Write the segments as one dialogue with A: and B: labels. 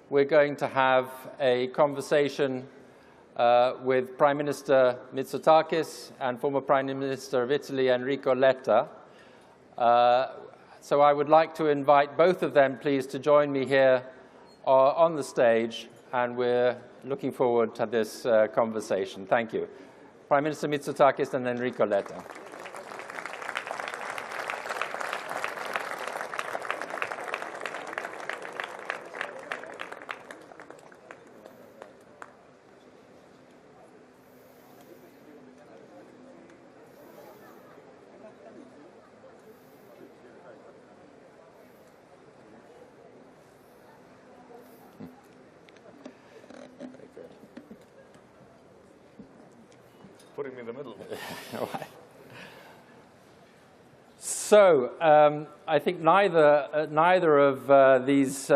A: we're going to have a conversation with Prime Minister Mitsotakis and former Prime Minister of Italy, Enrico Letta. So I would like to invite both of them, please, to join me here on the stage, and we're looking forward to this conversation. Thank you. Prime Minister Mitsotakis and Enrico Letta.
B: Putting me in the middle.
A: So I think neither of these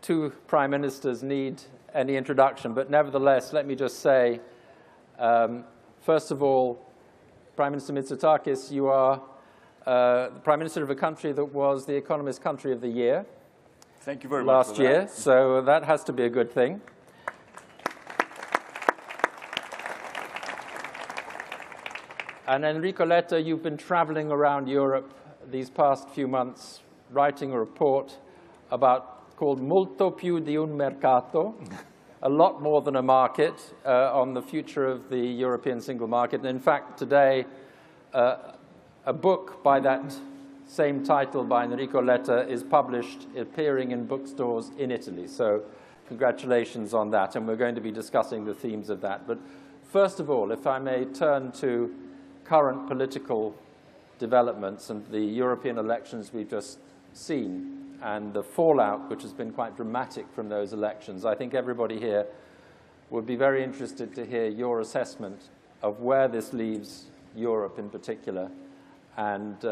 A: two prime ministers need any introduction, but nevertheless, let me just say, first of all, Prime Minister Mitsotakis, you are the Prime Minister of a country that was the Economist Country of the Year.
B: Thank you very
A: much.
B: Last
A: year, so that has to be a good thing. And Enrico Letta, you've been traveling around Europe these past few months, writing a report called Molto più di un mercato, a lot more than a market, on the future of the European single market. And in fact, today, a book by that same title by Enrico Letta is published, appearing in bookstores in Italy. So congratulations on that, and we're going to be discussing the themes of that. But first of all, if I may turn to current political developments and the European elections we've just seen and the fallout, which has been quite dramatic from those elections. I think everybody here would be very interested to hear your assessment of where this leaves Europe in particular, and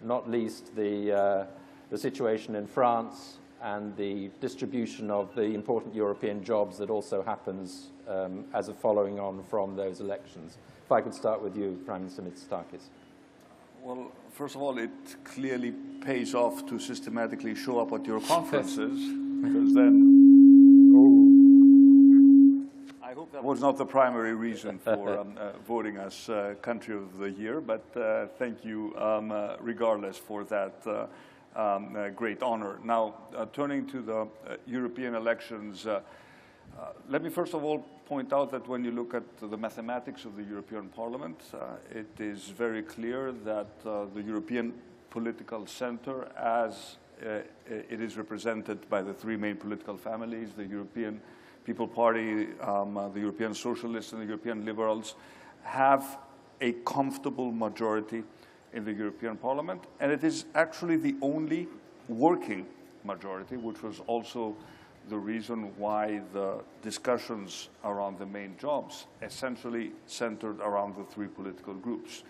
A: not least the situation in France and the distribution of the important European jobs that also happens as a following on from those elections. If I could start with you, Prime Minister Mitsotakis.
B: Well, first of all, it clearly pays off to systematically show up at your conferences, because then I hope that was not the primary reason for voting us Country of the Year, but thank you regardless for that great honor. Now, turning to the European elections, let me first of all point out that when you look at the mathematics of the European Parliament, it is very clear that the European political center, as it is represented by the three main political families, the European People Party, the European Socialists, and the European Liberals, have a comfortable majority in the European Parliament. And it is actually the only working majority, which was also the reason why the discussions around the main jobs essentially centered around the three political groups.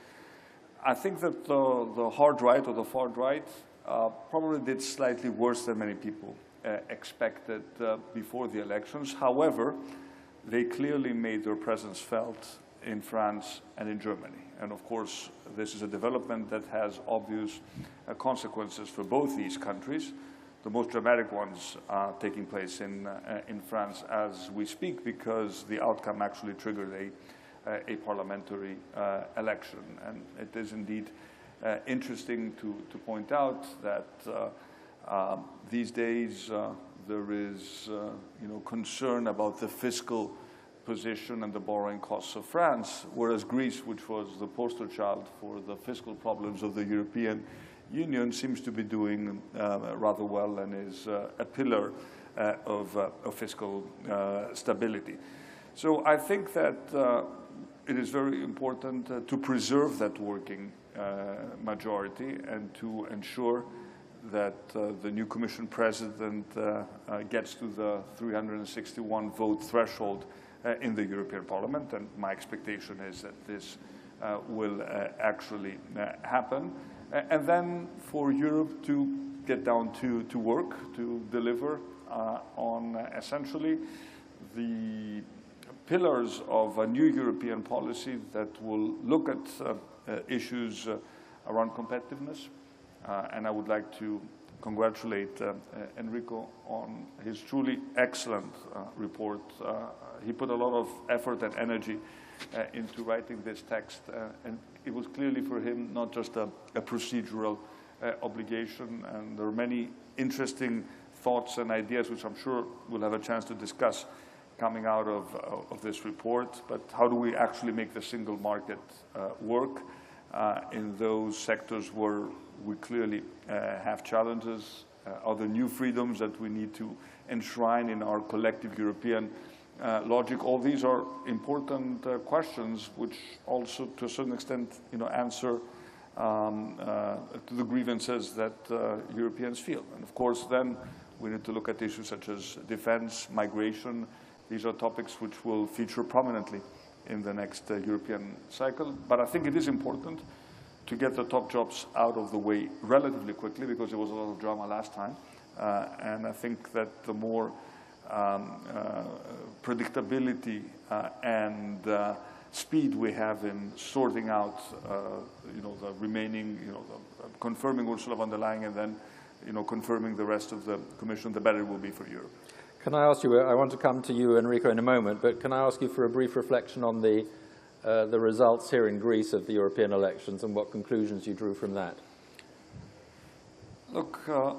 B: I think that the hard right or the far right probably did slightly worse than many people expected before the elections. However, they clearly made their presence felt in France and in Germany. And of course, this is a development that has obvious consequences for both these countries. The most dramatic ones are taking place in France as we speak, because the outcome actually triggered a parliamentary election. And it is indeed interesting to point out that these days there is concern about the fiscal position and the borrowing costs of France, whereas Greece, which was the poster child for the fiscal problems of the European Union, seems to be doing rather well and is a pillar of fiscal stability. So I think that it is very important to preserve that working majority and to ensure that the new Commission President gets to the 361 vote threshold in the European Parliament, and my expectation is that this will actually happen. And then for Europe to get down to work, to deliver on essentially the pillars of a new European policy that will look at issues around competitiveness. And I would like to congratulate Enrico on his truly excellent report. He put a lot of effort and energy into writing this text, and it was clearly for him not just a procedural obligation, and there are many interesting thoughts and ideas which I'm sure we'll have a chance to discuss coming out of this report. But how do we actually make the single market work in those sectors where we clearly have challenges? Are there new freedoms that we need to enshrine in our collective European logic? All these are important questions which also, to a certain extent, answer to the grievances that Europeans feel. And of course, then we need to look at issues such as defense, migration. These are topics which will feature prominently in the next European cycle. But I think it is important to get the top jobs out of the way relatively quickly, because there was a lot of drama last time. And I think that the more predictability and speed we have in sorting out, the remaining, confirming Ursula von der Leyen and then, confirming the rest of the Commission, the better it will be for Europe.
A: Can I ask you, I want to come to you, Enrico, in a moment, but can I ask you for a brief reflection on the results here in Greece of the European elections and what conclusions you drew from that?
B: Look, the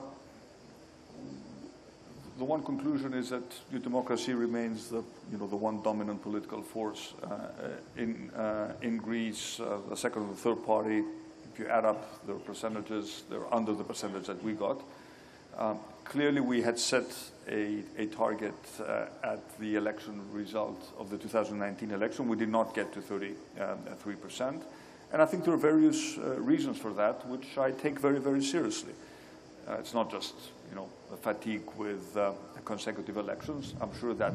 B: one conclusion is that your democracy remains the one dominant political force in Greece. The second or the third party, if you add up the percentages, they're under the percentage that we got. Clearly, we had set a target at the election result of the 2019 election. We did not get to 33%. And I think there are various reasons for that, which I take very, very seriously. It's not just, a fatigue with consecutive elections. I'm sure that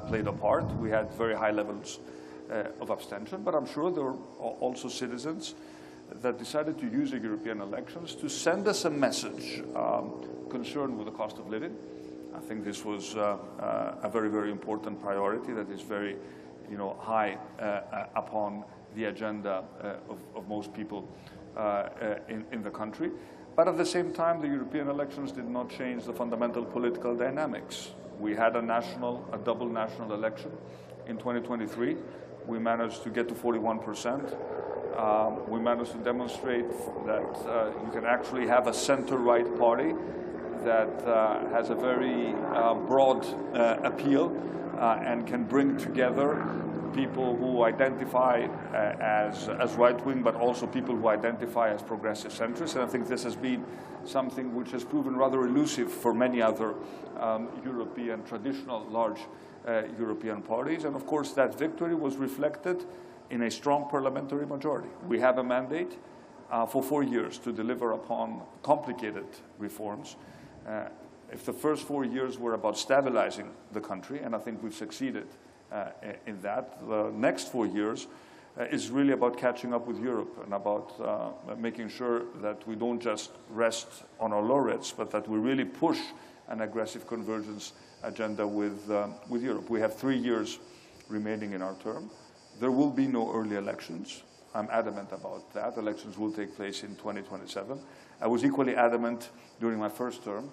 B: played a part. We had very high levels of abstention, but I'm sure there were also citizens that decided to use the European elections to send us a message concerned with the cost of living. I think this was a very, very important priority that is very, high upon the agenda of most people in the country. But at the same time, the European elections did not change the fundamental political dynamics. We had a double national election in 2023. We managed to get to 41%. We managed to demonstrate that you can actually have a center-right party that has a very broad appeal and can bring together people who identify as right-wing, but also people who identify as progressive centrists. And I think this has been something which has proven rather elusive for many other European, traditional, large European parties. And of course, that victory was reflected in a strong parliamentary majority. We have a mandate for 4 years to deliver upon complicated reforms. If the first 4 years were about stabilizing the country, and I think we've succeeded in that, the next 4 years is really about catching up with Europe and about making sure that we don't just rest on our laurels, but that we really push an aggressive convergence agenda with Europe. We have 3 years remaining in our term. There will be no early elections. I'm adamant about that. Elections will take place in 2027. I was equally adamant during my first term.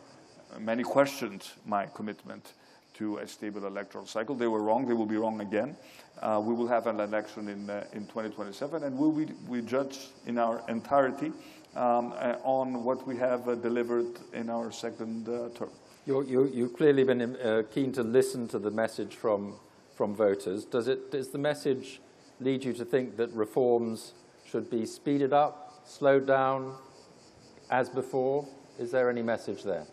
B: Many questioned my commitment to a stable electoral cycle. They were wrong. They will be wrong again. We will have an election in 2027, and we judge in our entirety on what we have delivered in our second term.
A: You've clearly been keen to listen to the message from voters. Does the message lead you to think that reforms should be speeded up, slowed down, as before? Is there any message there?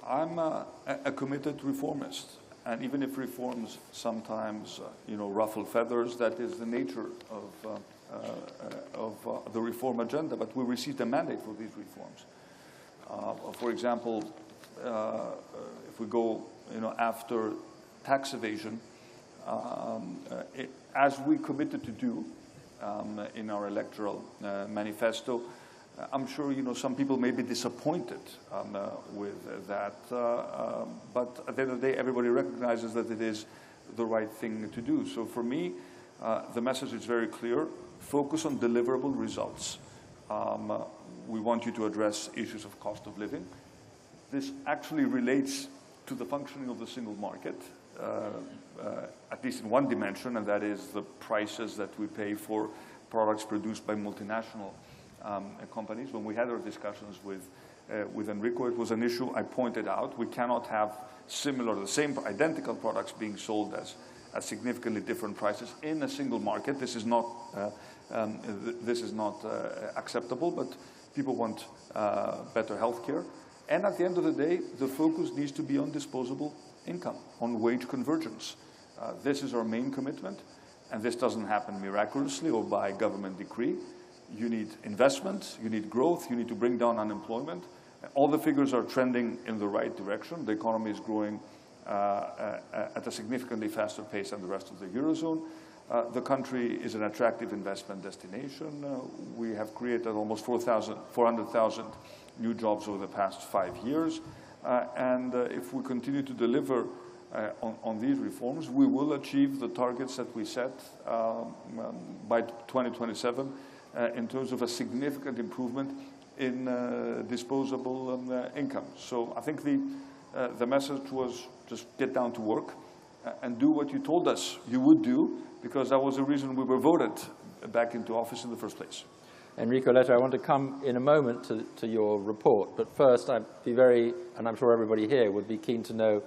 B: I'm a committed reformist, and even if reforms sometimes, ruffle feathers, that is the nature of the reform agenda. But we received a mandate for these reforms. For example, if we go, after tax evasion, as we committed to do in our electoral manifesto. I'm sure some people may be disappointed with that, but at the end of the day, everybody recognizes that it is the right thing to do. So for me, the message is very clear: focus on deliverable results. we want you to address issues of cost of living. This actually relates to the functioning of the single market, at least in one dimension, and that is the prices that we pay for products produced by multinational companies. When we had our discussions with Enrico, it was an issue I pointed out. We cannot have the same identical products being sold at significantly different prices in a single market. This is not acceptable, but people want better health care. And at the end of the day, the focus needs to be on disposable income, on wage convergence. This is our main commitment, and this doesn't happen miraculously or by government decree. You need investment, you need growth, you need to bring down unemployment. All the figures are trending in the right direction. The economy is growing at a significantly faster pace than the rest of the Eurozone. The country is an attractive investment destination. We have created almost 400,000 new jobs over the past 5 years. And if we continue to deliver on these reforms, we will achieve the targets that we set by 2027 in terms of a significant improvement in disposable income. So I think the message was just get down to work and do what you told us you would do, because that was the reason we were voted back into office in the first place.
A: Enrico Letta, I want to come in a moment to your report, but first I'd be very, and I'm sure everybody here would be keen to know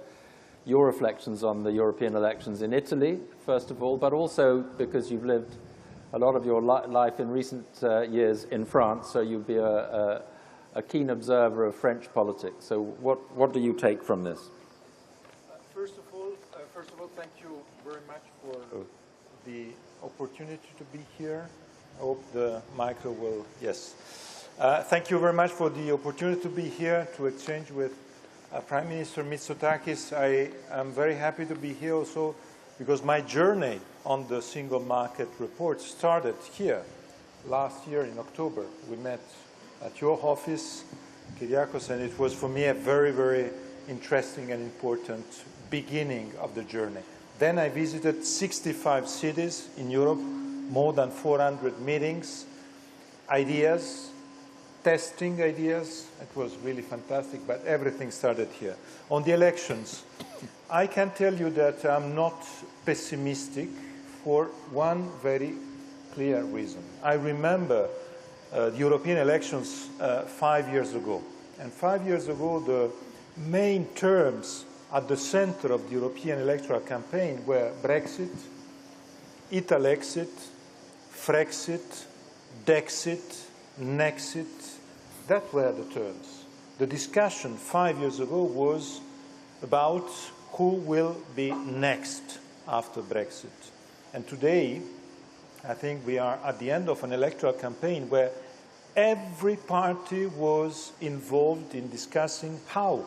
A: your reflections on the European elections in Italy, first of all, but also because you've lived a lot of your life in recent years in France, so you'll be a keen observer of French politics. So what do you take from this?
C: First of all, thank you very much for the opportunity to be here. I hope the micro will, yes. Thank you very much for the opportunity to be here to exchange with Prime Minister Mitsotakis. I am very happy to be here also because my journey on the single market report started here last year in October. We met at your office, Kyriakos, and it was for me a very, very interesting and important beginning of the journey. Then I visited 65 cities in Europe, more than 400 meetings, ideas, testing ideas. It was really fantastic, but everything started here. On the elections, I can tell you that I'm not pessimistic for one very clear reason. I remember the European elections 5 years ago. And 5 years ago, the main terms at the center of the European electoral campaign were Brexit, Italexit, Frexit, Dexit, Nexit. That were the terms. The discussion 5 years ago was about who will be next after Brexit. And today, I think we are at the end of an electoral campaign where every party was involved in discussing how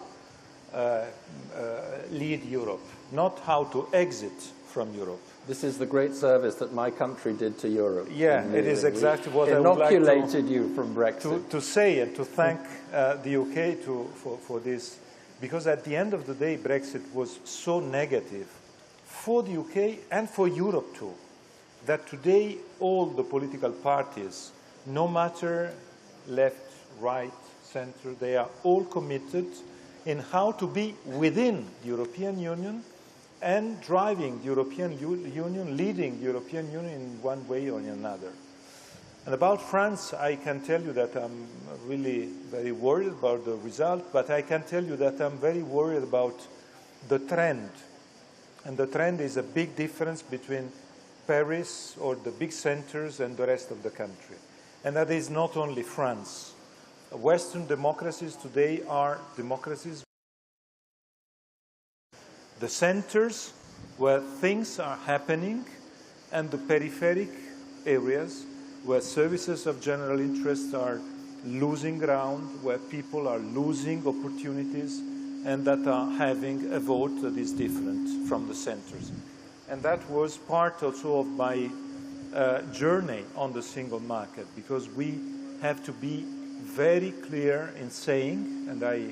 C: lead Europe, not how to exit from Europe.
A: This is the great service that my country did to Europe.
C: Yeah, it is exactly what I would like
A: inoculated you from Brexit.
C: To say and to thank the UK for this, because at the end of the day, Brexit was so negative for the UK and for Europe too, that today all the political parties, no matter left, right, center, they are all committed in how to be within the European Union and driving the European Union, leading the European Union in one way or in another. And about France, I can tell you that I'm really very worried about the result, but I can tell you that I'm very worried about the trend. And the trend is a big difference between Paris or the big centers and the rest of the country. And that is not only France. Western democracies today are democracies. The centers where things are happening and the peripheric areas where services of general interest are losing ground, where people are losing opportunities and that are having a vote that is different from the centers. And that was part also of my journey on the single market, because we have to be very clear in saying, and I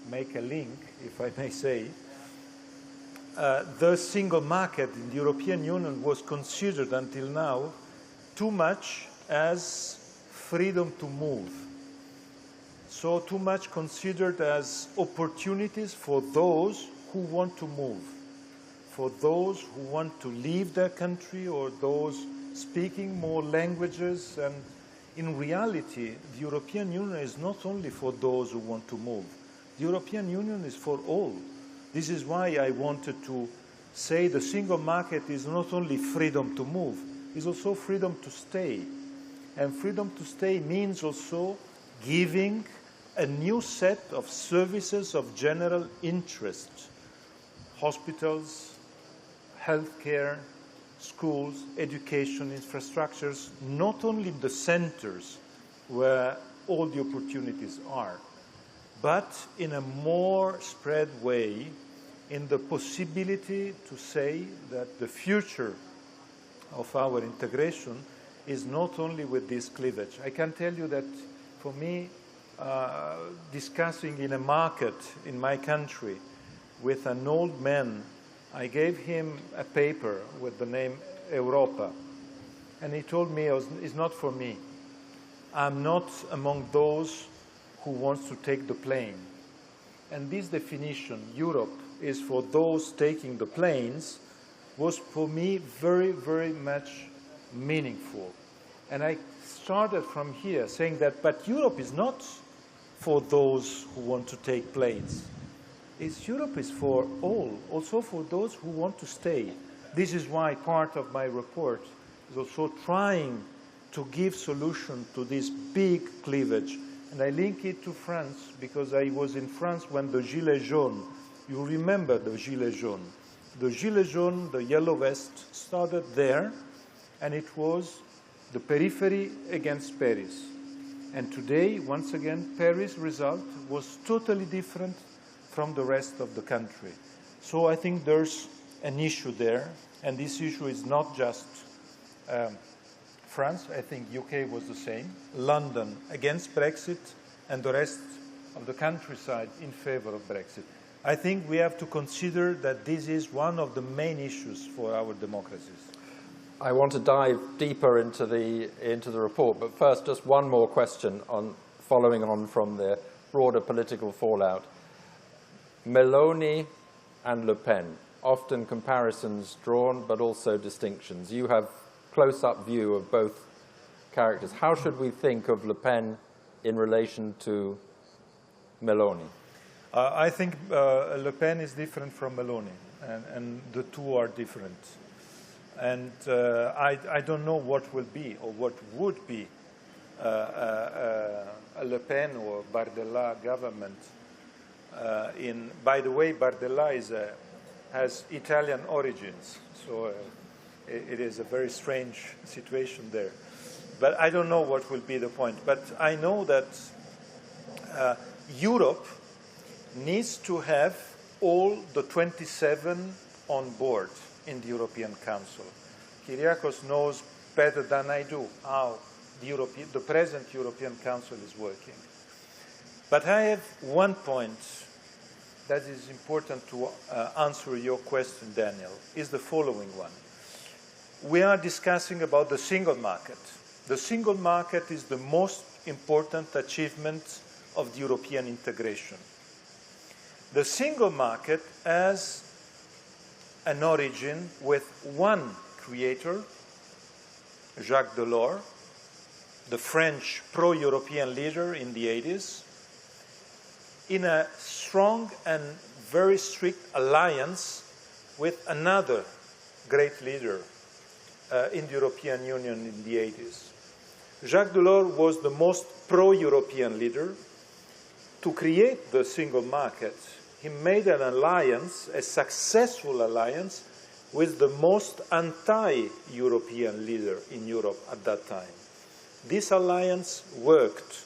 C: make a link, if I may say, the single market in the European Union was considered until now too much as freedom to move. so too much considered as opportunities for those who want to move, for those who want to leave their country or those speaking more languages. And in reality, the European Union is not only for those who want to move. The European Union is for all. This is why I wanted to say the single market is not only freedom to move, it's also freedom to stay. And freedom to stay means also giving a new set of services of general interest. Hospitals, healthcare, schools, education, infrastructures, not only the centers where all the opportunities are, but in a more spread way, in the possibility to say that the future of our integration is not only with this cleavage. I can tell you that for me, discussing in a market in my country with an old man, I gave him a paper with the name Europa, and he told me it's not for me. I'm not among those who wants to take the plane. And this definition, Europe is for those taking the planes, was for me very, very much meaningful. And I started from here saying that, but Europe is not for those who want to take planes. Europe is for all, also for those who want to stay. This is why part of my report is also trying to give solution to this big cleavage. And I link it to France because I was in France when the Gilets jaunes, you remember the Gilets jaunes. The Gilets jaunes, the yellow vest, started there, and it was the periphery against Paris. And today, once again, Paris' result was totally different from the rest of the country. So I think there's an issue there, and this issue is not just France. I think UK was the same. London against Brexit, and the rest of the countryside in favor of Brexit. I think we have to consider that this is one of the main issues for our democracies.
A: I want to dive deeper into the report, but first just one more question on following on from the broader political fallout. Meloni and Le Pen, often comparisons drawn, but also distinctions. You have close-up view of both characters. How should we think of Le Pen in relation to Meloni?
C: I think Le Pen is different from Meloni, and the two are different. And I don't know what will be or what would be a Le Pen or Bardella government. By the way, Bardella has Italian origins, so it is a very strange situation there. But I don't know what will be the point. But I know that Europe needs to have all the 27 on board in the European Council. Kyriakos knows better than I do how the present European Council is working. But I have one point that is important to answer your question, Daniel, is the following one. We are discussing about the single market. The single market is the most important achievement of the European integration. The single market has an origin with one creator, Jacques Delors, the French pro-European leader in the 80s, in a strong and very strict alliance with another great leader in the European Union in the 80s. Jacques Delors was the most pro-European leader. To create the single market, he made an alliance, a successful alliance, with the most anti-European leader in Europe at that time. This alliance worked,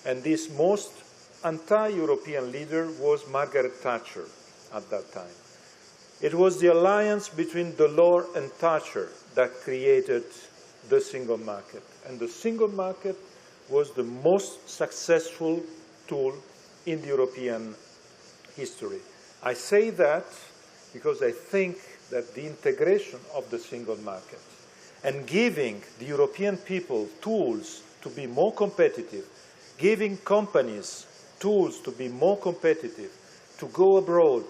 C: and this most anti-European leader was Margaret Thatcher at that time. It was the alliance between Delors and Thatcher that created the single market. And the single market was the most successful tool in the European history. I say that because I think that the integration of the single market and giving the European people tools to be more competitive, giving companies tools to be more competitive, to go abroad,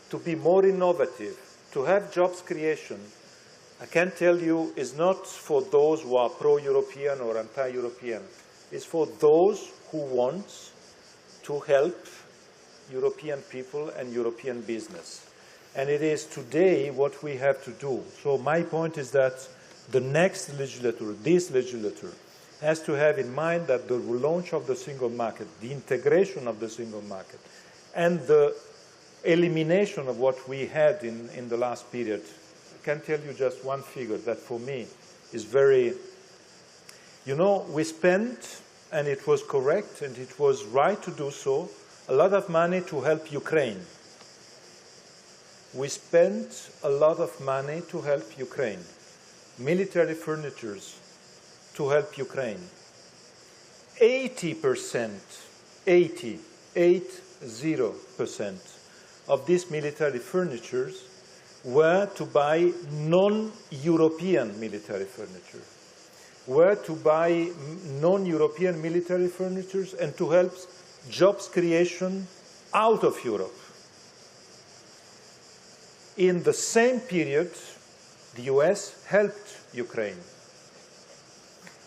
C: to be more innovative, to have jobs creation, I can tell you, is not for those who are pro-European or anti-European. It's for those who want to help European people and European business. And it is today what we have to do. So my point is that the next legislature, this legislature, has to have in mind that the launch of the single market, the integration of the single market, and the elimination of what we had in the last period. I can tell you just one figure that for me is very, you know, we spent, and it was correct and it was right to do so, a lot of money to help Ukraine. We spent a lot of money to help Ukraine. Military furnitures to help Ukraine. 80% of these military furnitures were to buy non-European military furniture, were to buy non-European military furnitures and to help jobs creation out of Europe. In the same period, the US helped Ukraine.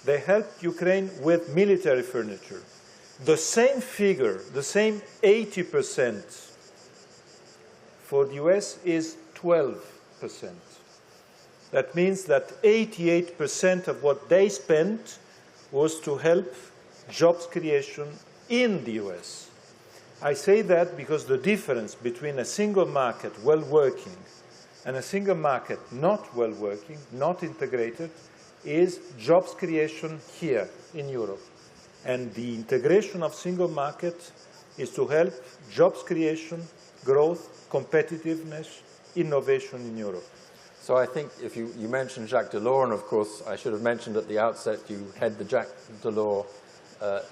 C: They helped Ukraine with military furniture. The same figure, the same 80% for the US is 12%. That means that 88% of what they spent was to help jobs creation in the US. I say that because the difference between a single market well-working and a single market not well-working, not integrated, is jobs creation here in Europe. And the integration of single market is to help jobs creation, growth, competitiveness, innovation in Europe.
A: So I think if you mentioned Jacques Delors, and of course I should have mentioned at the outset you head the Jacques Delors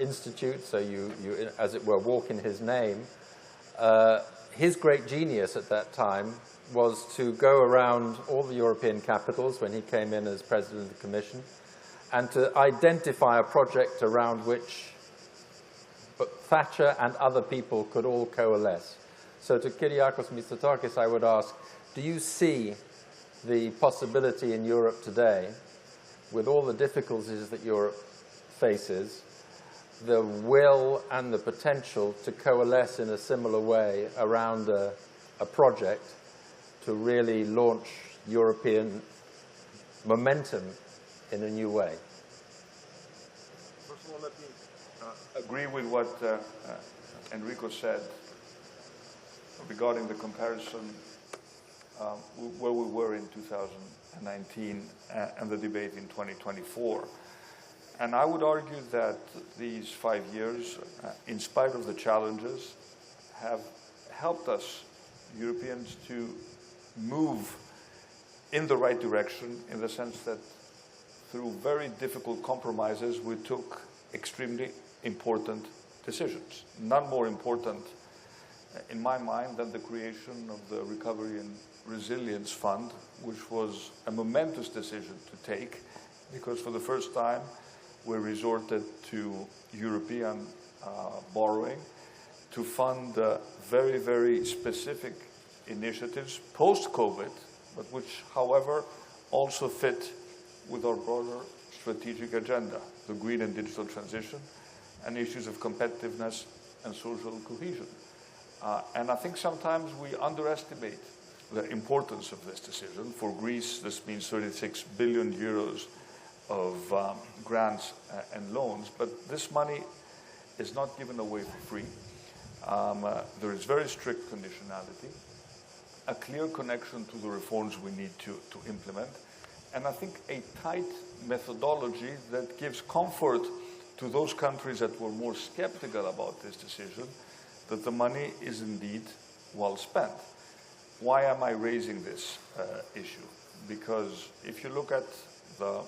A: Institute, so you, as it were, walk in his name. His great genius at that time was to go around all the European capitals when he came in as President of the Commission and to identify a project around which Thatcher and other people could all coalesce. So to Kyriakos Mitsotakis, I would ask, do you see the possibility in Europe today, with all the difficulties that Europe faces, the will and the potential to coalesce in a similar way around a project to really launch European momentum in a new way?
B: First of all, let me agree with what Enrico said regarding the comparison where we were in 2019 and the debate in 2024. And I would argue that these 5 years, in spite of the challenges, have helped us, Europeans, to move in the right direction, in the sense that through very difficult compromises, we took extremely important decisions. None more important, in my mind, than the creation of the Recovery and Resilience Fund, which was a momentous decision to take, because for the first time, we resorted to European borrowing to fund very, very specific initiatives post-COVID, but which, however, also fit with our broader strategic agenda, the green and digital transition, and issues of competitiveness and social cohesion. And I think sometimes we underestimate the importance of this decision. For Greece, this means 36 billion euros of grants and loans, but this money is not given away for free. There is very strict conditionality, a clear connection to the reforms we need to implement, and I think a tight methodology that gives comfort to those countries that were more skeptical about this decision, that the money is indeed well spent. Why am I raising this issue? Because if you look at the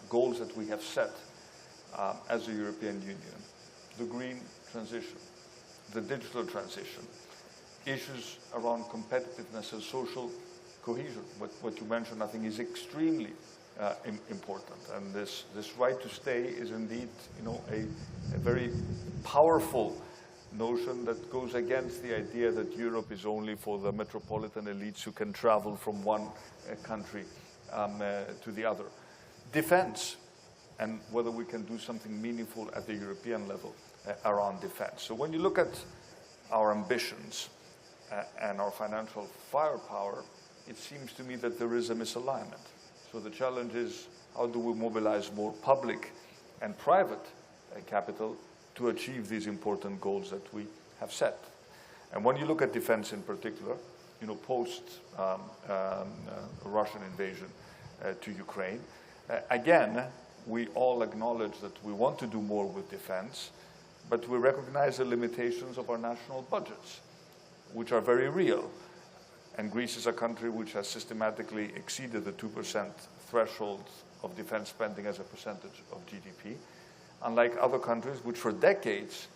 B: goals that we have set as a European Union, the green transition, the digital transition, issues around competitiveness and social cohesion, what you mentioned, I think is extremely important. And this right to stay is indeed, a very powerful notion that goes against the idea that Europe is only for the metropolitan elites who can travel from one country to the other. Defense, and whether we can do something meaningful at the European level around defense. So when you look at our ambitions and our financial firepower, it seems to me that there is a misalignment. So the challenge is, how do we mobilize more public and private capital to achieve these important goals that we have set? And when you look at defense in particular, you know, post Russian invasion to Ukraine, again, we all acknowledge that we want to do more with defense, but we recognize the limitations of our national budgets, which are very real. And Greece is a country which has systematically exceeded the 2% threshold of defense spending as a percentage of GDP, unlike other countries which for decades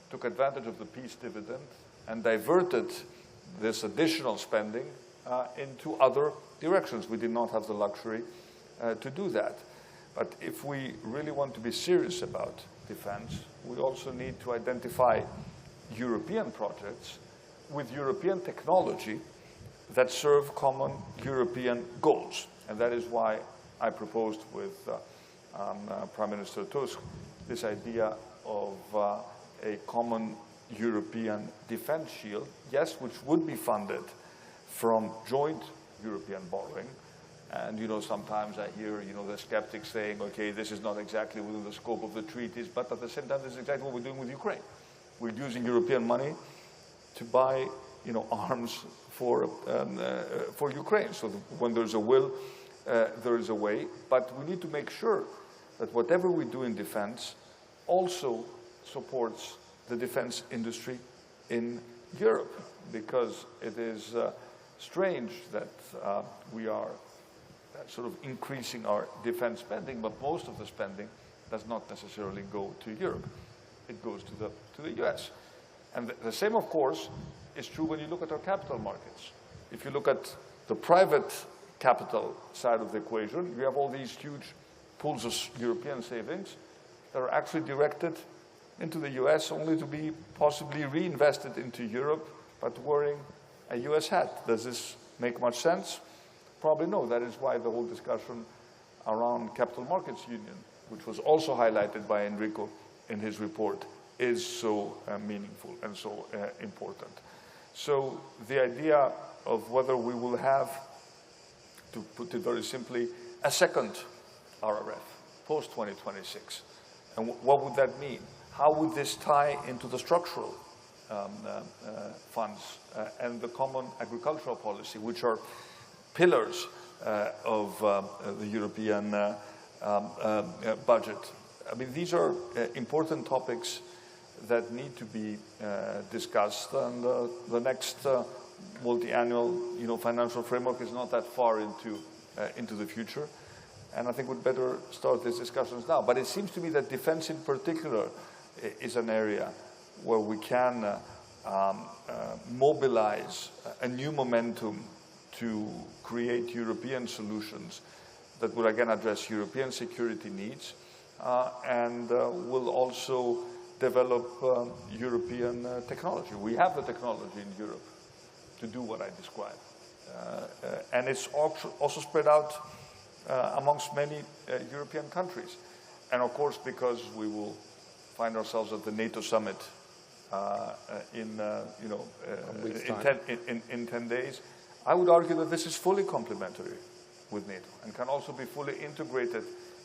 B: took advantage of the peace dividend and diverted this additional spending into other directions. We did not have the luxury to do that. But if we really want to be serious about defense, we also need to identify European projects with European technology that serve common European goals. And that is why I proposed with Prime Minister Tusk this idea of a common European defense shield, yes, which would be funded from joint European borrowing. And, you know, sometimes I hear, you know, the skeptics saying, okay, this is not exactly within the scope of the treaties, but at the same time, this is exactly what we're doing with Ukraine. We're using European money to buy, you know, arms for Ukraine. So when there's a will, there is a way. But we need to make sure that whatever we do in defense also supports the defense industry in Europe, because it is strange that we are sort of increasing our defense spending, but most of the spending does not necessarily go to Europe. It goes to the US. And the same, of course, is true when you look at our capital markets. If you look at the private capital side of the equation, you have all these huge pools of European savings that are actually directed into the US only to be possibly reinvested into Europe, but wearing a US hat. Does this make much sense? Probably no. That is why the whole discussion around capital markets union, which was also highlighted by Enrico in his report, is so meaningful and so important. So the idea of whether we will have, to put it very simply, a second RRF post-2026, and what would that mean? How would this tie into the structural funds and the common agricultural policy, which are pillars of the European budget? I mean, these are important topics that need to be discussed, and the next multi-annual, you know, financial framework is not that far into the future, and I think we'd better start these discussions now. But it seems to me that defense in particular is an area where we can mobilize a new momentum to create European solutions that will again address European security needs and will also develop European technology. We have the technology in Europe to do what I described. And it's also spread out amongst many European countries. And of course, because we will find ourselves at the NATO summit in 10 days, I would argue that this is fully complementary with NATO and can also be fully integrated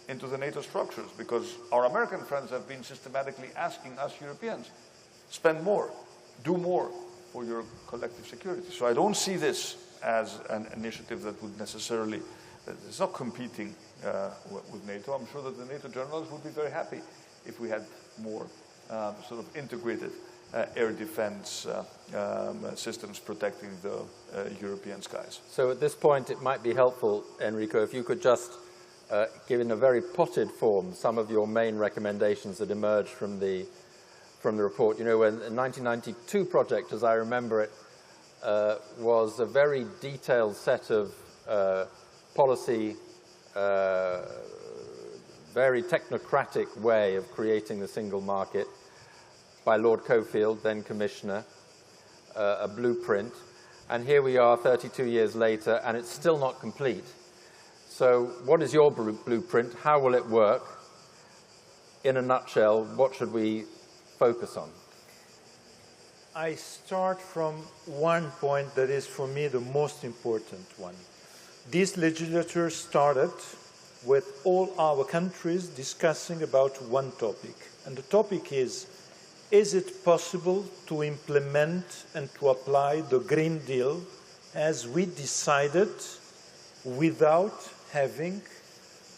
B: into the NATO structures, because our American friends have been systematically asking us Europeans, spend more, do more for your collective security. So I don't see this as an initiative that would necessarily, it's not competing with NATO. I'm sure that the NATO generals would be very happy if we had more sort of integrated air defense systems protecting the European skies.
A: So at this point, it might be helpful, Enrico, if you could just give in a very potted form some of your main recommendations that emerged from the report. You know, when the 1992 project, as I remember it, was a very detailed set of policy, very technocratic way of creating the single market. by Lord Cockfield, then Commissioner, a blueprint. And here we are 32 years later, and it's still not complete. So what is your blueprint? How will it work? In a nutshell, what should we focus on?
C: I start from one point that is, for me, the most important one. This legislature started with all our countries discussing about one topic. And the topic is it possible to implement and to apply the Green Deal as we decided without having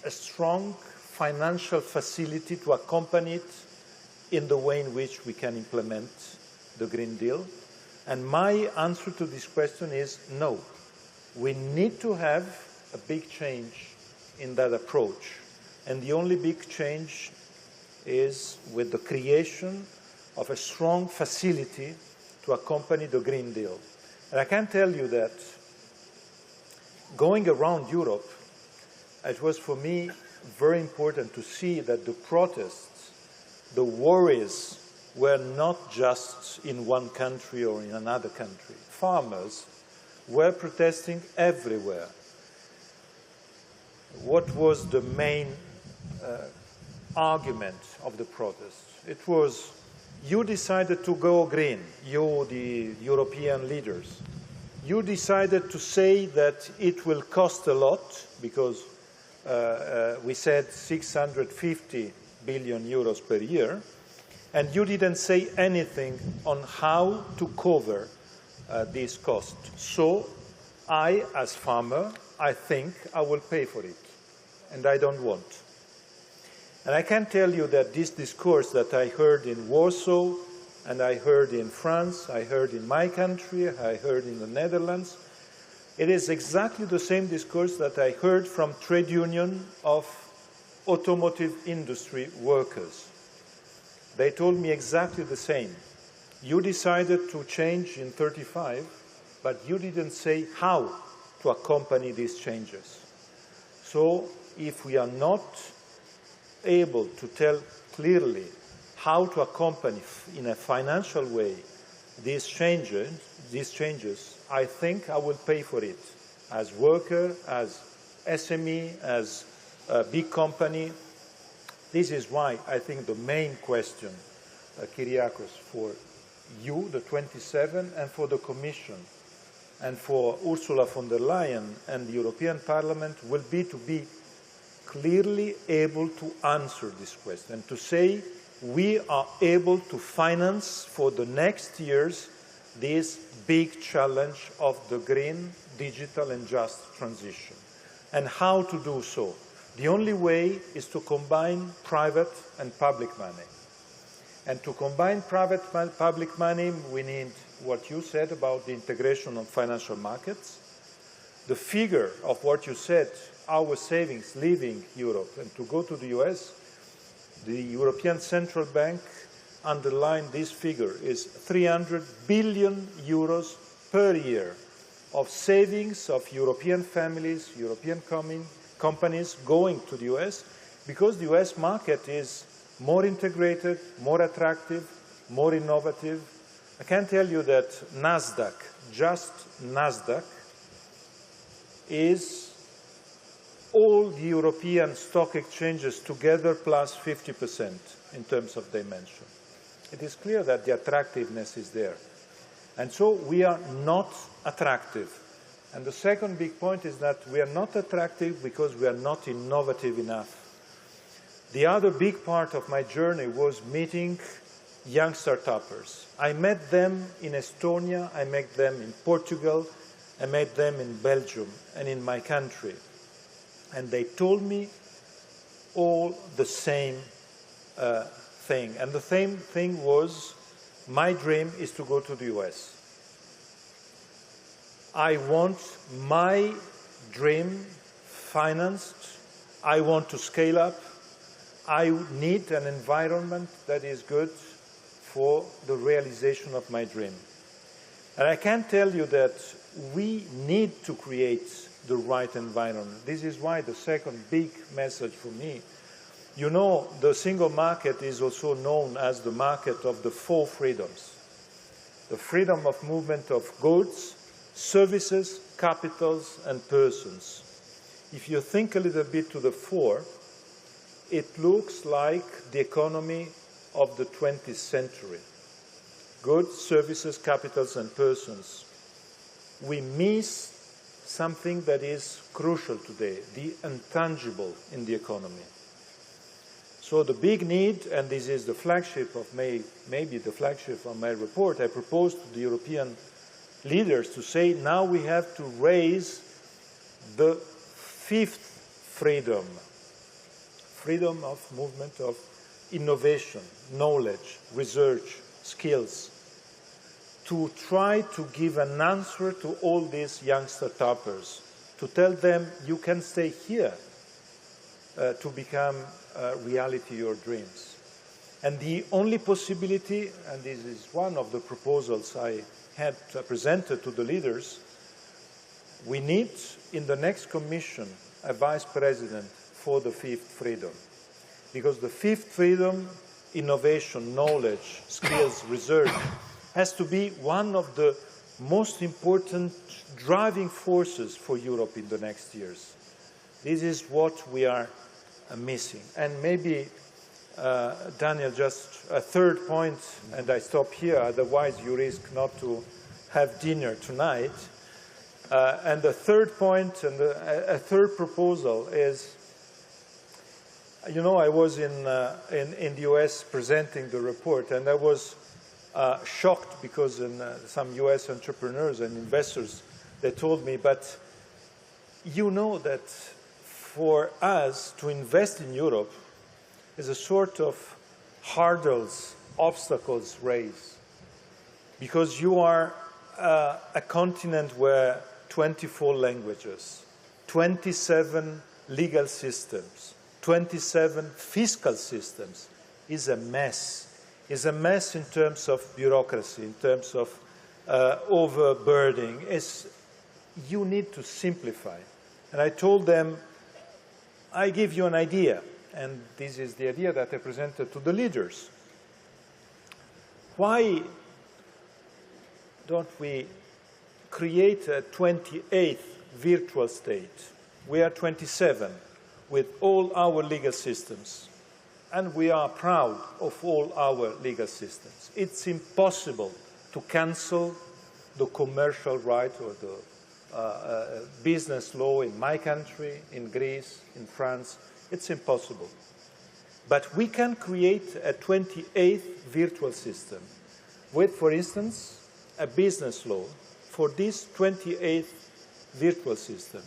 C: a strong financial facility to accompany it in the way in which we can implement the Green Deal? And my answer to this question is no. We need to have a big change in that approach. And the only big change is with the creation of a strong facility to accompany the Green Deal. And I can tell you that going around Europe, it was for me very important to see that the protests, the worries, were not just in one country or in another country. Farmers were protesting everywhere. What was the main argument of the protest? It was, you decided to go green, you, the European leaders. You decided to say that it will cost a lot, because we said 650 billion euros per year, and you didn't say anything on how to cover this cost. So I, as farmer, I think I will pay for it, and I don't want. And I can tell you that this discourse that I heard in Warsaw, and I heard in France, I heard in my country, I heard in the Netherlands, it is exactly the same discourse that I heard from trade union of automotive industry workers. They told me exactly the same. You decided to change in 35, but you didn't say how to accompany these changes. So if we are not able to tell clearly how to accompany in a financial way these changes, I think I will pay for it as worker, as SME, as a big company. This is why I think the main question, Kyriakos, for you, the 27, and for the Commission, and for Ursula von der Leyen and the European Parliament will be to be clearly able to answer this question, to say we are able to finance for the next years this big challenge of the green, digital and just transition. And how to do so? The only way is to combine private and public money. And to combine private and public money, we need what you said about the integration of financial markets, the figure of what you said, our savings leaving Europe and to go to the US, the European Central Bank underlined this figure is 300 billion euros per year of savings of European families, European companies going to the US, because the US market is more integrated, more attractive, more innovative. I can tell you that NASDAQ, just NASDAQ, is all the European stock exchanges together plus 50% in terms of dimension. It is clear that the attractiveness is there. And so we are not attractive. And the second big point is that we are not attractive because we are not innovative enough. The other big part of my journey was meeting young start-uppers. I met them in Estonia, I met them in Portugal, I met them in Belgium and in my country. And they told me all the same thing. And the same thing was, my dream is to go to the US. I want my dream financed. I want to scale up. I need an environment that is good for the realization of my dream. And I can tell you that we need to create the right environment. This is why the second big message for me You know, the single market is also known as the market of the 4 freedoms. The freedom of movement of goods, services, capitals, and persons. If you think a little bit to the 4, it looks like the economy of the 20th century. Goods, services, capitals, and persons. We miss something that is crucial today, the intangible in the economy. So the big need, and this is the flagship of maybe the flagship of my report, I propose to the European leaders to say now we have to raise the 5th freedom, freedom of movement of innovation, knowledge, research, skills, to try to give an answer to all these young start-uppers, to tell them you can stay here to become reality your dreams. And the only possibility, and this is one of the proposals I had presented to the leaders, we need in the next Commission a Vice President for the 5th freedom. Because the 5th freedom, innovation, knowledge, skills, research, has to be one of the most important driving forces for Europe in the next years. This is what we are missing. And maybe, Daniel, just a third point, and I stop here, otherwise you risk not to have dinner tonight. And the third point, and a third proposal is, you know, I was in the US presenting the report, and I was shocked because some US entrepreneurs and investors, they told me, but you know that for us to invest in Europe is a sort of hurdles, obstacles race, because you are a continent where 24 languages, 27 legal systems, 27 fiscal systems is a mess. Is a mess in terms of bureaucracy, in terms of overburdening. You need to simplify. And I told them, I give you an idea, and this is the idea that I presented to the leaders. Why don't we create a 28th virtual state? We are 27 with all our legal systems, and we are proud of all our legal systems. It's impossible to cancel the commercial right or the business law in my country, in Greece, in France. It's impossible. But we can create a 28th virtual system with, for instance, a business law for this 28th virtual system.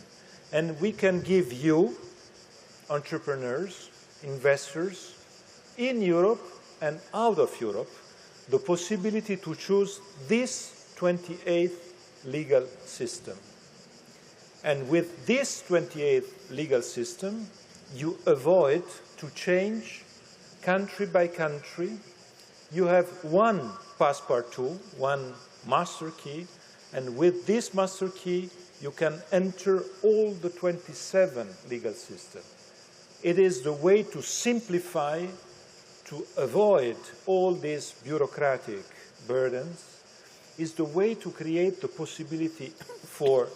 C: And we can give you, entrepreneurs, investors, in Europe and out of Europe, the possibility to choose this 28th legal system. And with this 28th legal system, you avoid to change country by country. You have one passepartout, one master key, and with this master key, you can enter all the 27 legal systems. It is the way to simplify, to avoid all these bureaucratic burdens, is the way to create the possibility for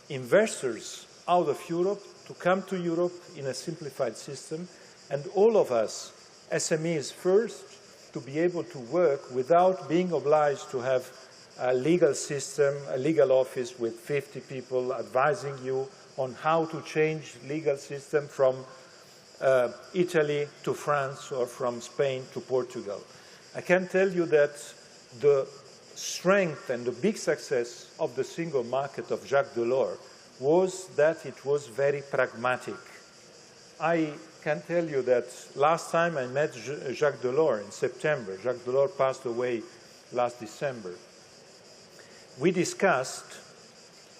C: investors out of Europe to come to Europe in a simplified system, and all of us, SMEs first, to be able to work without being obliged to have a legal system, a legal office with 50 people advising you on how to change legal system from Italy to France or from Spain to Portugal. I can tell you that the strength and the big success of the single market of Jacques Delors was that it was very pragmatic. I can tell you that last time I met Jacques Delors in September, Jacques Delors passed away last December, we discussed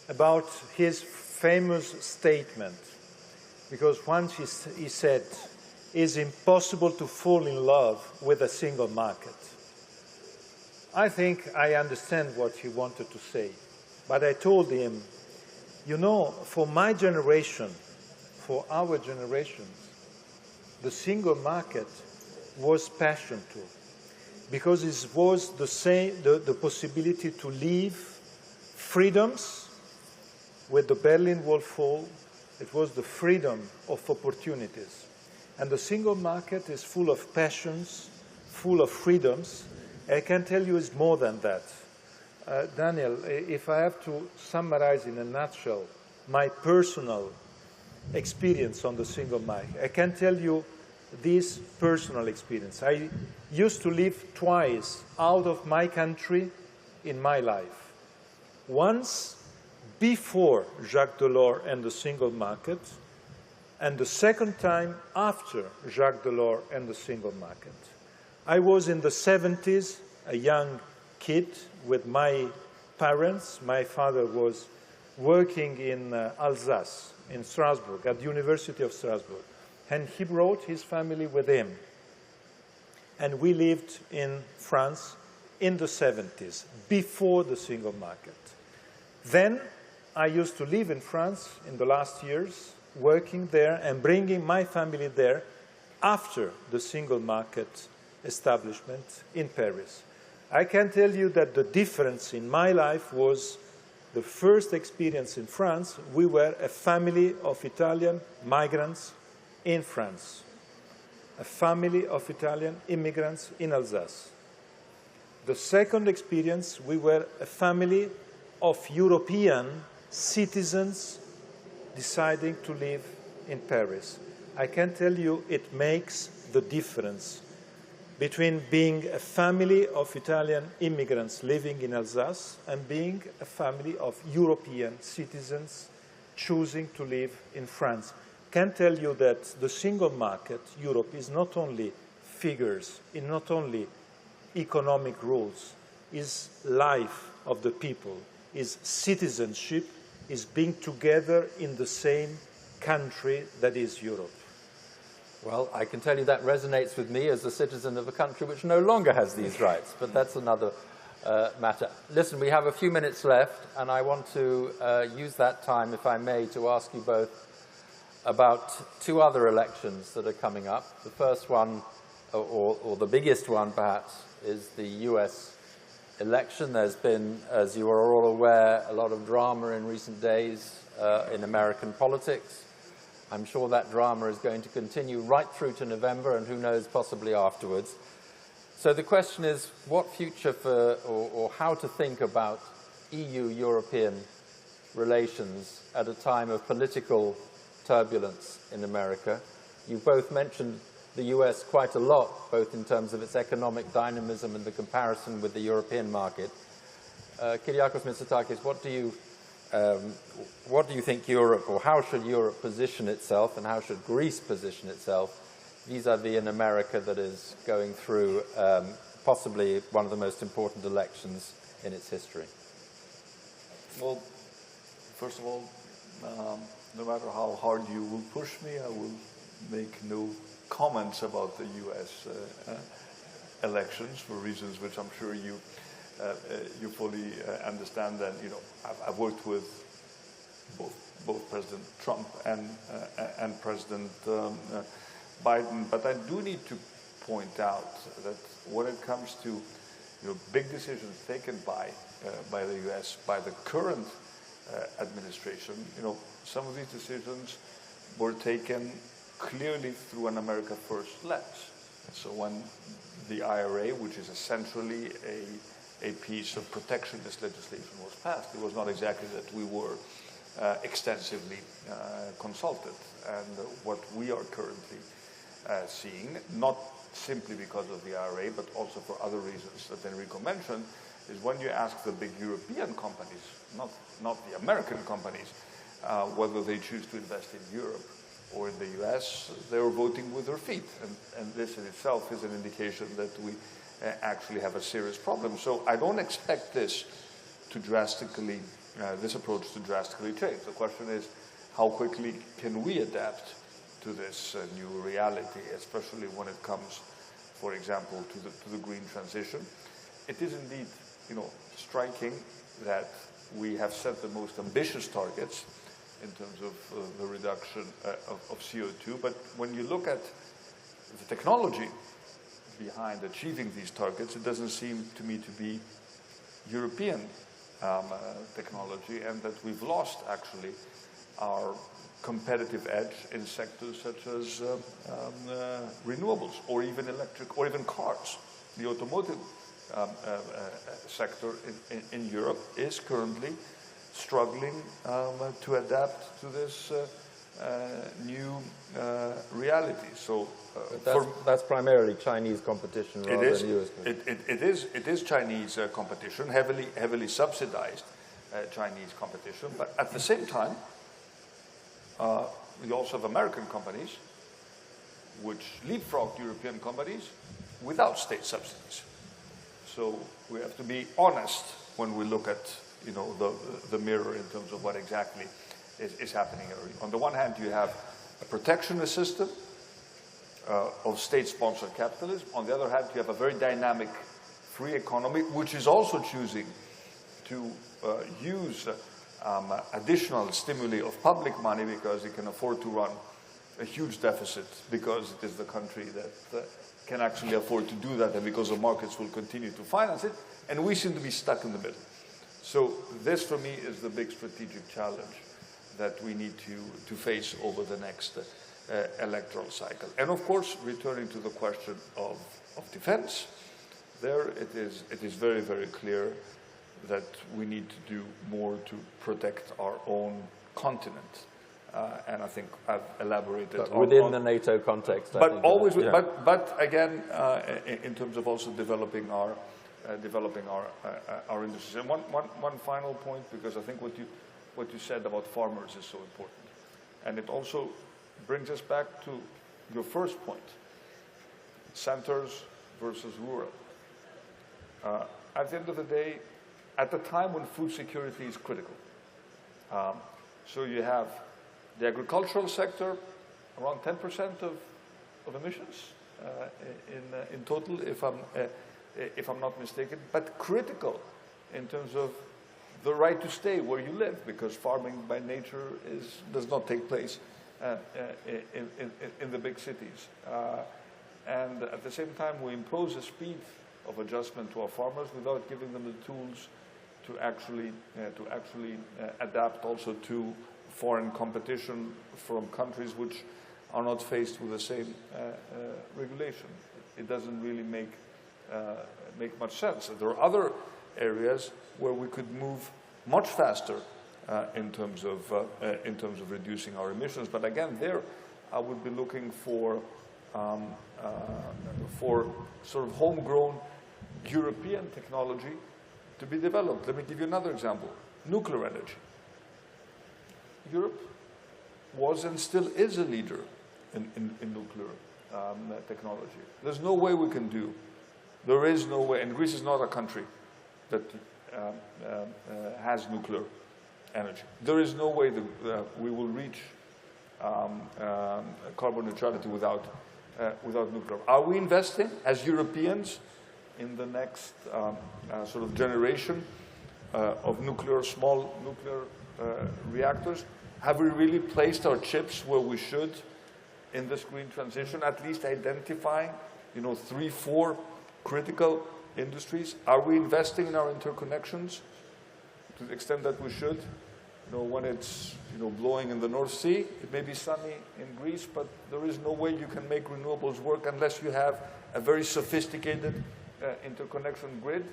C: about his famous statement, because once he said, it's impossible to fall in love with a single market. I think I understand what he wanted to say, but I told him, you know, for my generation, for our generations, the single market was passion too, because it was the possibility to live freedoms. With the Berlin Wall fall, it was the freedom of opportunities. And the single market is full of passions, full of freedoms. I can tell you it's more than that. Daniel, if I have to summarize in a nutshell my personal experience on the single market, I can tell you this personal experience. I used to live twice out of my country in my life. Once before Jacques Delors and the single market, and the second time after Jacques Delors and the single market. I was in the 70s, a young kid with my parents. My father was working in Alsace, in Strasbourg, at the University of Strasbourg. And he brought his family with him. And we lived in France in the 70s, before the single market. Then I used to live in France in the last years, working there and bringing my family there after the single market establishment in Paris. I can tell you that the difference in my life was the first experience in France. We were a family of Italian migrants in France, a family of Italian immigrants in Alsace. The second experience, we were a family of European citizens deciding to live in Paris. I can tell you it makes the difference between being a family of Italian immigrants living in Alsace and being a family of European citizens choosing to live in France. I can tell you that the single market, Europe, is not only figures, is not only economic rules, is life of the people, is citizenship, is being together in the same country that is Europe.
A: Well, I can tell you that resonates with me as a citizen of a country which no longer has these rights, but that's another matter. Listen, we have a few minutes left, and I want to use that time, if I may, to ask you both about two other elections that are coming up. The first one, or the biggest one perhaps, is the US election. There's been, as you are all aware, a lot of drama in recent days in American politics. I'm sure that drama is going to continue right through to November, and who knows, possibly afterwards. So the question is, what future for, or how to think about EU-European relations at a time of political turbulence in America? You both mentioned the US quite a lot, both in terms of its economic dynamism and the comparison with the European market. Kyriakos Mitsotakis, what do you think Europe, or how should Europe position itself, and how should Greece position itself vis-à-vis an America that is going through possibly one of the most important elections in its history?
B: Well, first of all, no matter how hard you will push me, I will make no comments about the U.S. Elections for reasons which I'm sure you fully understand. And I've worked with both President Trump and President Biden, but I do need to point out that when it comes to big decisions taken by the U.S. by the current administration, some of these decisions were taken clearly through an America First lens. So when the IRA, which is essentially a piece of protectionist legislation, was passed, it was not exactly that we were extensively consulted. And what we are currently seeing, not simply because of the IRA, but also for other reasons that Enrico mentioned, is when you ask the big European companies, not the American companies, whether they choose to invest in Europe or in the US, they're voting with their feet. And this in itself is an indication that we actually have a serious problem. So I don't expect this to drastically, this approach to drastically change. The question is, how quickly can we adapt to this new reality, especially when it comes, for example, to the green transition? It is indeed, striking that we have set the most ambitious targets in terms of the reduction of CO2. But when you look at the technology behind achieving these targets, it doesn't seem to me to be European technology, and that we've lost actually our competitive edge in sectors such as renewables, or even electric, or even cars. The automotive sector in Europe is currently struggling to adapt to this new reality. So
A: that's primarily Chinese competition rather than US competition.
B: It is Chinese competition, heavily subsidized Chinese competition, but at the same time, we also have American companies which leapfrogged European companies without state subsidies. So we have to be honest when we look at, you know, the mirror in terms of what exactly is happening. On the one hand, you have a protectionist system of state-sponsored capitalism. On the other hand, you have a very dynamic free economy, which is also choosing to use additional stimuli of public money because it can afford to run a huge deficit, because it is the country that can actually afford to do that, and because the markets will continue to finance it, and we seem to be stuck in the middle. So this, for me, is the big strategic challenge that we need to face over the next electoral cycle. And of course, returning to the question of defense, there it is very, very clear that we need to do more to protect our own continent. And I think I've elaborated
A: within the NATO context.
B: But always, but again, in terms of also developing our industries. And one final point, because I think what you said about farmers is so important, and it also brings us back to your first point: centers versus rural. At the end of the day, at the time when food security is critical, so you have the agricultural sector, around 10% of emissions in total, if I'm not mistaken, but critical in terms of the right to stay where you live, because farming by nature does not take place in the big cities. And at the same time, we impose a speed of adjustment to our farmers without giving them the tools to actually adapt also to foreign competition from countries which are not faced with the same regulation. It doesn't really make much sense. There are other areas where we could move much faster in terms of reducing our emissions. But again, there I would be looking for sort of homegrown European technology to be developed. Let me give you another example: nuclear energy. Europe was and still is a leader in nuclear technology. There's no way we can do. There is no way, and Greece is not a country that has nuclear energy. There is no way that we will reach carbon neutrality without nuclear. Are we investing as Europeans in the next sort of generation of small nuclear reactors? Have we really placed our chips where we should in this green transition, at least identifying, 3, 4 critical industries? Are we investing in our interconnections to the extent that we should? When it's blowing in the North Sea, it may be sunny in Greece, but there is no way you can make renewables work unless you have a very sophisticated interconnection grid.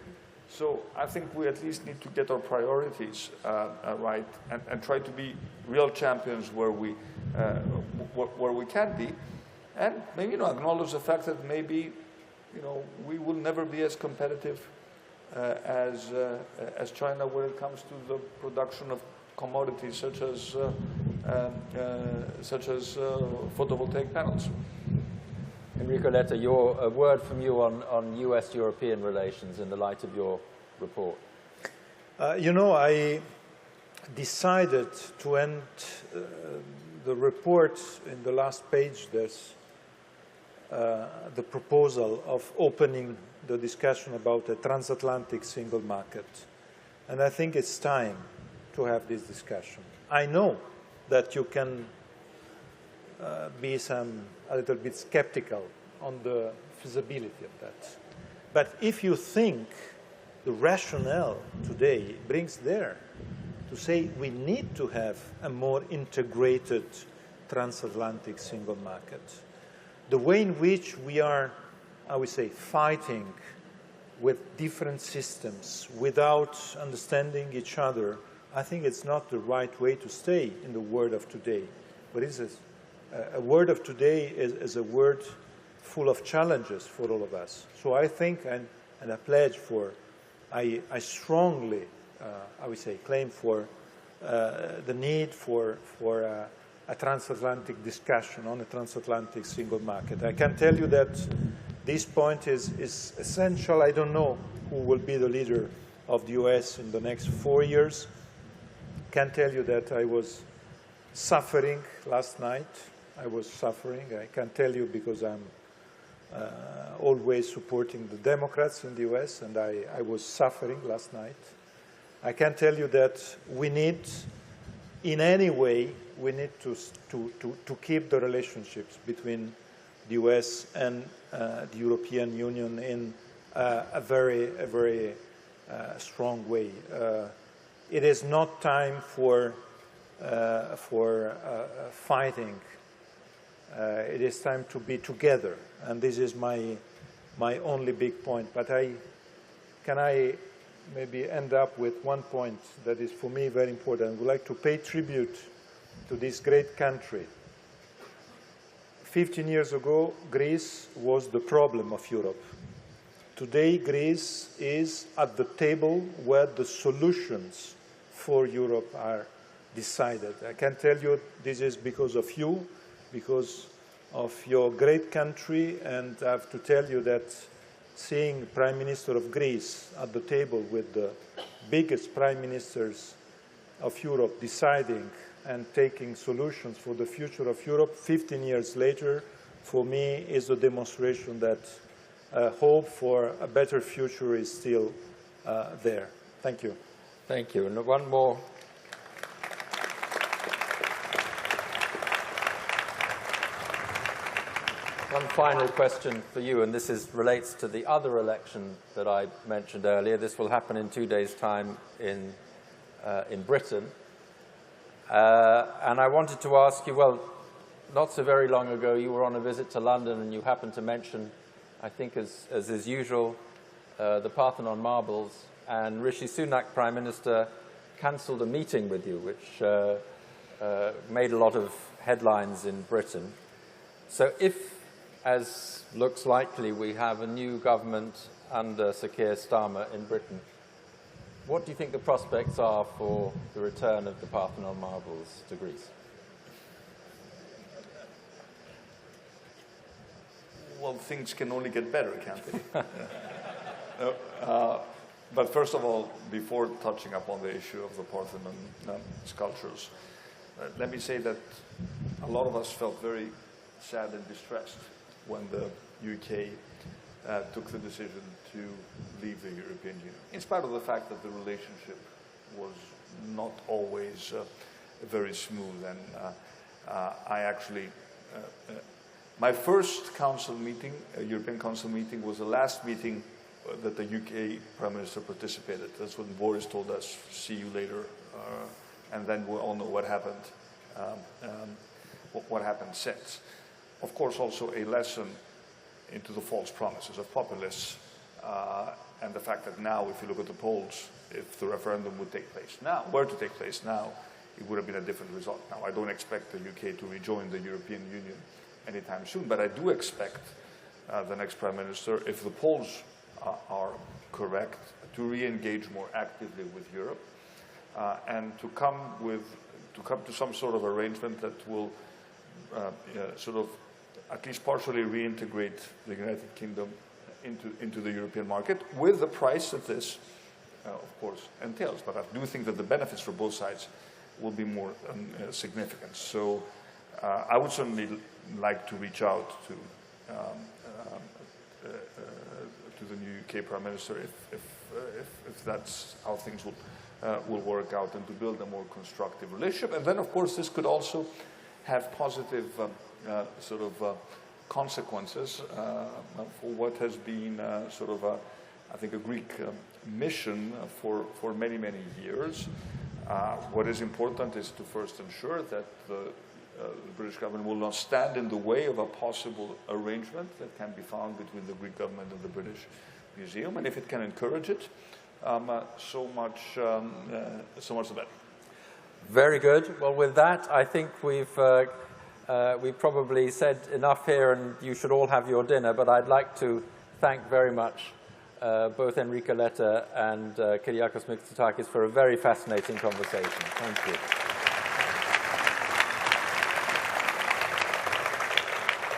B: So I think we at least need to get our priorities right and try to be real champions where we can be, and maybe acknowledge the fact that maybe we will never be as competitive as China when it comes to the production of commodities such as photovoltaic panels.
A: Enrico Letta, a word from you on US-European relations in the light of your report.
C: I decided to end the report in the last page. There's the proposal of opening the discussion about a transatlantic single market. And I think it's time to have this discussion. I know that you can be a little bit skeptical on the feasibility of that. But if you think the rationale today brings there to say we need to have a more integrated transatlantic single market, the way in which we are, I would say, fighting with different systems without understanding each other, I think it's not the right way to stay in the world of today. But it's a word of today is a word full of challenges for all of us. So I think, and I pledge for, I strongly, I would say, claim for the need for a transatlantic discussion on a transatlantic single market. I can tell you that this point is essential. I don't know who will be the leader of the US in the next 4 years. I can tell you that I was suffering last night. I was suffering. I can tell you because I'm always supporting the Democrats in the US, and I was suffering last night. I can tell you that we need, in any way, we need to keep the relationships between the US and the European Union in a very strong way. It is not time for fighting. It is time to be together, and this is my only big point. But can I maybe end up with one point that is for me very important? I would like to pay tribute to this great country. 15 years ago, Greece was the problem of Europe. Today, Greece is at the table where the solutions for Europe are decided. I can tell you this is because of you, because of your great country, and I have to tell you that seeing Prime Minister of Greece at the table with the biggest prime ministers of Europe deciding and taking solutions for the future of Europe 15 years later, for me, is a demonstration that hope for a better future is still there. Thank you.
A: Thank you. And one more. One final question for you, and this relates to the other election that I mentioned earlier. This will happen in 2 days' time in Britain. And I wanted to ask you, well, not so very long ago, you were on a visit to London and you happened to mention, I think as is usual, the Parthenon marbles, and Rishi Sunak, Prime Minister, cancelled a meeting with you, which made a lot of headlines in Britain. So if, as looks likely, we have a new government under Sir Keir Starmer in Britain, what do you think the prospects are for the return of the Parthenon marbles to Greece?
B: Well, things can only get better, can't they? But first of all, before touching upon the issue of the Parthenon sculptures, let me say that a lot of us felt very sad and distressed when the UK took the decision to leave the European Union, in spite of the fact that the relationship was not always very smooth. And I actually, my first council meeting, European Council meeting, was the last meeting that the UK Prime Minister participated. That's when Boris told us, see you later, and then we all know what happened, what happened since. Of course, also a lesson into the false promises of populists, and the fact that now, if you look at the polls, if the referendum would take place now, were to take place now, it would have been a different result. Now, I don't expect the UK to rejoin the European Union anytime soon, but I do expect the next Prime Minister, if the polls are correct, to re-engage more actively with Europe, and to come to some sort of arrangement that will sort of at least partially reintegrate the United Kingdom into the European market, with the price that this, of course, entails. But I do think that the benefits for both sides will be more significant. So I would certainly like to reach out to the new UK Prime Minister if that's how things will work out, and to build a more constructive relationship. And then, of course, this could also have positive consequences for what has been sort of I think a Greek mission for many, many years. What is important is to first ensure that the British government will not stand in the way of a possible arrangement that can be found between the Greek government and the British Museum, and if it can encourage it, so much the better.
A: Very good. Well, with that, I think we've probably said enough here, and you should all have your dinner. But I'd like to thank very much both Enrico Letta and Kyriakos Mitsotakis for a very fascinating conversation. Thank you.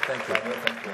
A: Thank you.
B: Thank you.